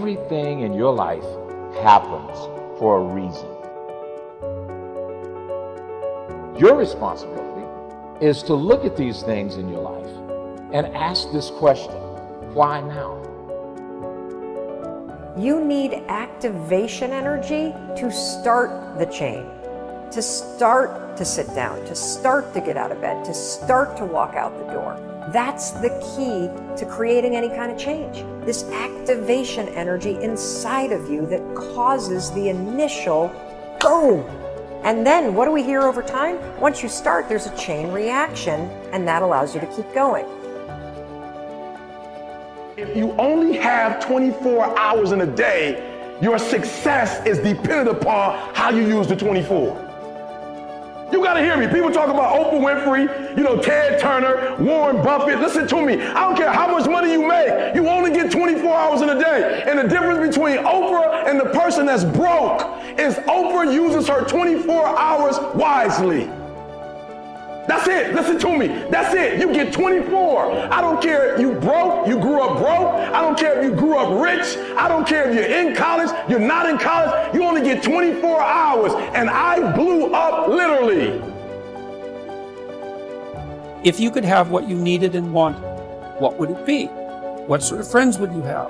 everything in your life happens for a reason. Your responsibility is to look at these things in your life and ask this question, why now? You need activation energy to start the chain, to start to sit down, to start to get out of bed, to start to walk out the door. That's the key to creating any kind of change. This activation energy inside of you that causes the initial boom. And then what do we hear over time? Once you start, there's a chain reaction, and that allows you to keep going. If you only have 24 hours in a day, your success is dependent upon how you use the 24. You gotta hear me. People talk about Oprah Winfrey, Ted Turner, Warren Buffett. Listen to me. I don't care how much money you make. You only get 24 hours in a day. And the difference between Oprah and the person that's broke is Oprah uses her 24 hours wisely. That's it. Listen to me. That's it. You get 24. I don't care if you broke, you grew up broke. I don't care if you grew up rich. I don't care if you're in college, you're not in college. You only get 24 hours. And I blew up literally. If you could have what you needed and wanted, what would it be? What sort of friends would you have?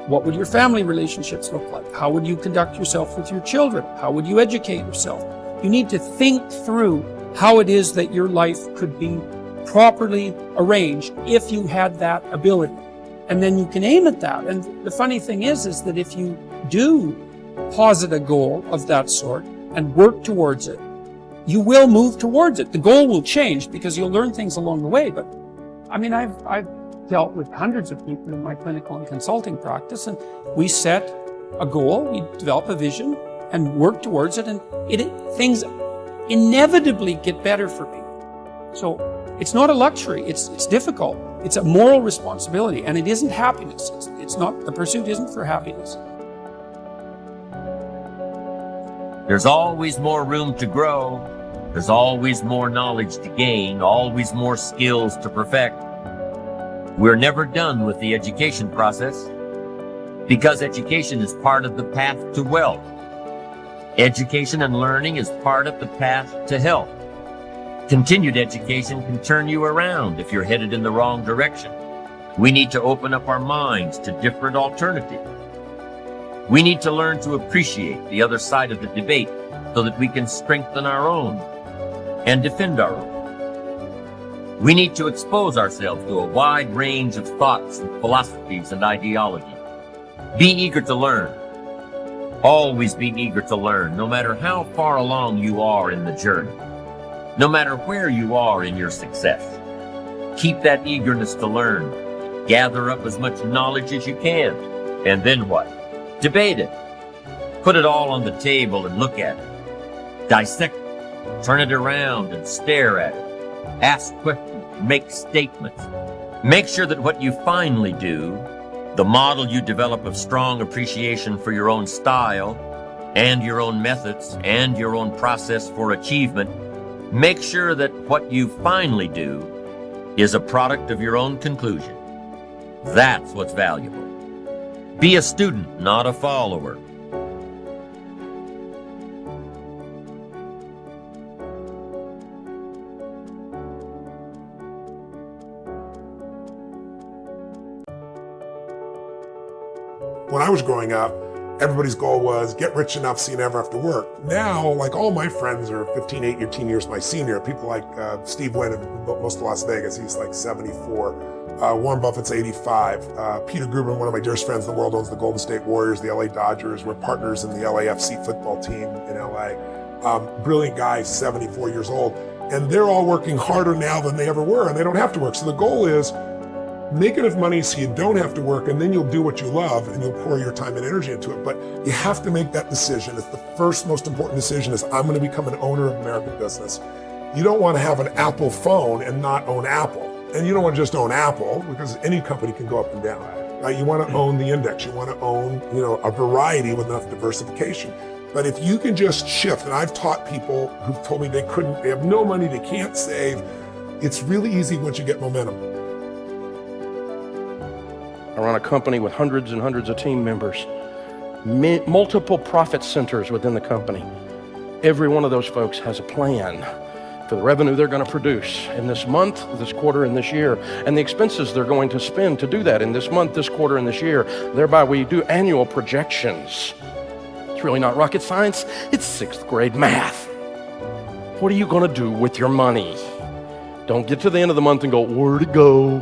What would your family relationships look like? How would you conduct yourself with your children? How would you educate yourself? You need to think through how it is that your life could be properly arranged if you had that ability. And then you can aim at that. And the funny thing is that if you do posit a goal of that sort and work towards it, you will move towards it. The goal will change because you'll learn things along the way. But I mean, I've dealt with hundreds of people in my clinical and consulting practice, and we set a goal, we develop a vision and work towards it, and things inevitably get better for people. So it's not a luxury, it's difficult. It's a moral responsibility, and it isn't happiness. It's not, the pursuit isn't for happiness. There's always more room to grow. There's always more knowledge to gain, always more skills to perfect. We're never done with the education process because education is part of the path to wealth. Education and learning is part of the path to health. Continued education can turn you around if you're headed in the wrong direction. We need to open up our minds to different alternatives. We need to learn to appreciate the other side of the debate so that we can strengthen our own and defend our own. We need to expose ourselves to a wide range of thoughts and philosophies and ideologies. Be eager to learn. Always be eager to learn, no matter how far along you are in the journey, no matter where you are in your success. Keep that eagerness to learn. Gather up as much knowledge as you can. And then what? Debate it. Put it all on the table and look at it. Dissect it. Turn it around and stare at it. Ask questions. Make statements. Make sure that what you finally do, the model you develop of strong appreciation for your own style and your own methods and your own process for achievement, make sure that what you finally do is a product of your own conclusion. That's what's valuable. Be a student, not a follower. When I was growing up, everybody's goal was get rich enough so you never have to work. Now, like all my friends are 15, 18 years my senior. People like Steve Wynn in most of Las Vegas, he's like 74. Warren Buffett's 85. Peter Grubin, one of my dearest friends in the world, owns the Golden State Warriors, the LA Dodgers. We're partners in the LAFC football team in LA. Brilliant guy, 74 years old. And they're all working harder now than they ever were, and they don't have to work. So the goal is make enough money so you don't have to work, and then you'll do what you love and you'll pour your time and energy into it. But you have to make that decision. It's the first most important decision is I'm going to become an owner of American business. You don't want to have an Apple phone and not own Apple. And you don't want to just own Apple because any company can go up and down. Right? You want to own the index. You want to own, a variety with enough diversification. But if you can just shift, and I've taught people who've told me they have no money, they can't save. It's really easy once you get momentum. I run a company with hundreds and hundreds of team members, multiple profit centers within the company. Every one of those folks has a plan for the revenue they're going to produce in this month, this quarter, and this year, and the expenses they're going to spend to do that in this month, this quarter, and this year. Thereby, we do annual projections. It's really not rocket science. It's 6th grade math. What are you going to do with your money? Don't get to the end of the month and go, where'd it go?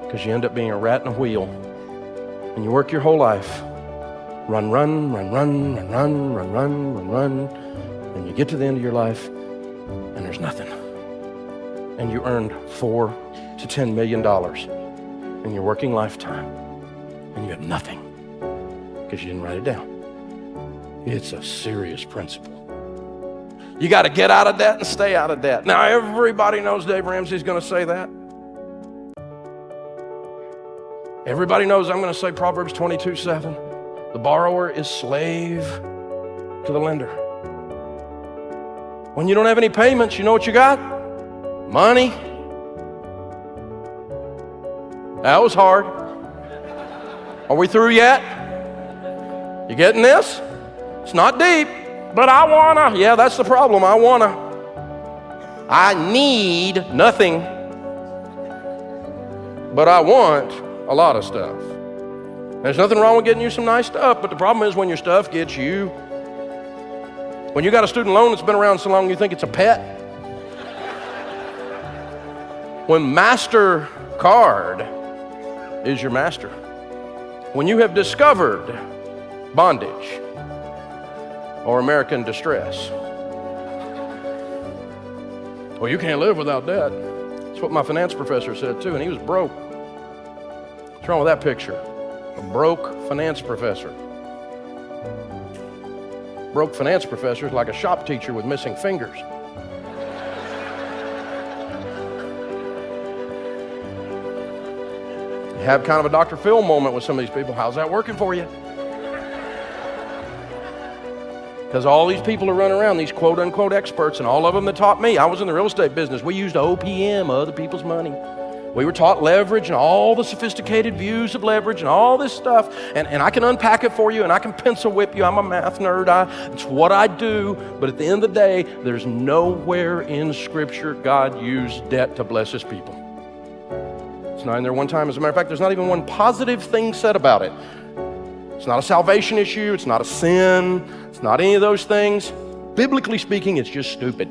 Because you end up being a rat in a wheel. And you work your whole life. Run, run, run, run, run, run, run, run, run, run. And you get to the end of your life and there's nothing. And you earned $4 to $10 million in your working lifetime. And you have nothing because you didn't write it down. It's a serious principle. You got to get out of debt and stay out of debt. Now, everybody knows Dave Ramsey's going to say that. Everybody knows I'm going to say Proverbs 22:7. The borrower is slave to the lender. When you don't have any payments, you know what you got? Money. That was hard. Are we through yet? You getting this? It's not deep, but I wanna. Yeah, that's the problem. I wanna. I need nothing, but I want a lot of stuff. There's nothing wrong with getting you some nice stuff, but the problem is when your stuff gets you. When you got a student loan that's been around so long you think it's a pet. When MasterCard is your master. When you have discovered bondage or American distress. Well, you can't live without that. That's what my finance professor said too, and he was broke. What's wrong with that picture? A broke finance professor. Broke finance professor is like a shop teacher with missing fingers. You have kind of a Dr. Phil moment with some of these people. How's that working for you? Because all these people are running around, these quote unquote experts, and all of them that taught me. I was in the real estate business. We used OPM, other people's money. We were taught leverage and all the sophisticated views of leverage and all this stuff. And I can unpack it for you and I can pencil whip you. I'm a math nerd. It's what I do. But at the end of the day, there's nowhere in Scripture God used debt to bless His people. It's not in there one time. As a matter of fact, there's not even one positive thing said about it. It's not a salvation issue. It's not a sin. It's not any of those things. Biblically speaking, it's just stupid.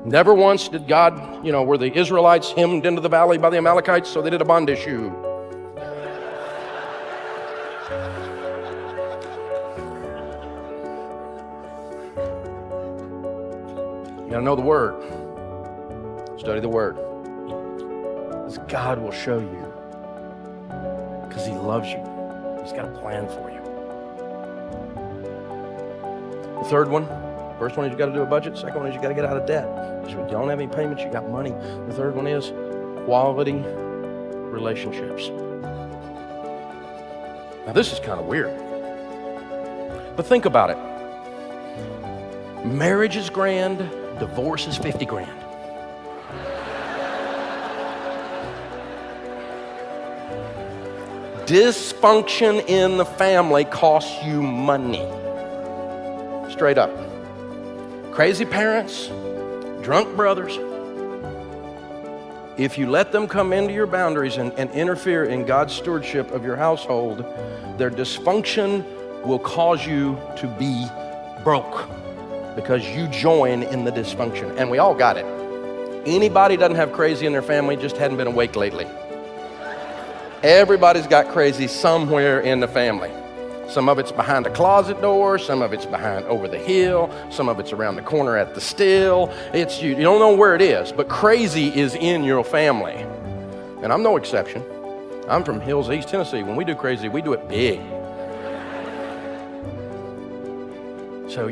Never once did God, were the Israelites hemmed into the valley by the Amalekites, so they did a bond issue. You gotta know the Word. Study the Word. Because God will show you. Because He loves you. He's got a plan for you. The third one. First one is you got to do a budget. Second one is you got to get out of debt. Because if you don't have any payments, you got money. The third one is quality relationships. Now this is kind of weird. But think about it. Marriage is grand, divorce is 50 grand. Dysfunction in the family costs you money. Straight up. Crazy parents, drunk brothers. If you let them come into your boundaries and interfere in God's stewardship of your household, their dysfunction will cause you to be broke because you join in the dysfunction. And we all got it. Anybody doesn't have crazy in their family just hadn't been awake lately. Everybody's got crazy somewhere in the family. Some of it's behind a closet door, some of it's behind over the hill, some of it's around the corner at the still. You don't know where it is, but crazy is in your family. And I'm no exception. I'm from Hills, East Tennessee. When we do crazy, we do it big. So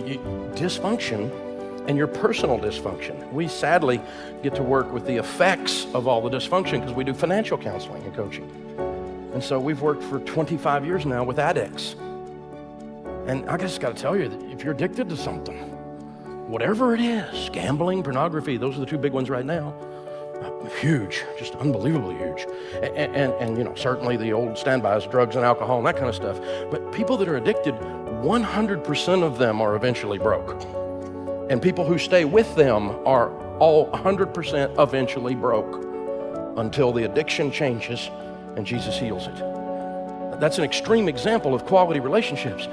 dysfunction and your personal dysfunction. We sadly get to work with the effects of all the dysfunction because we do financial counseling and coaching. And so we've worked for 25 years now with addicts. And I just got to tell you that if you're addicted to something, whatever it is, gambling, pornography, those are the two big ones right now. Huge, just unbelievably huge. And you know, certainly the old standbys, drugs and alcohol and that kind of stuff. But people that are addicted, 100% of them are eventually broke. And people who stay with them are all 100% eventually broke until the addiction changes and Jesus heals it. That's an extreme example of quality relationships.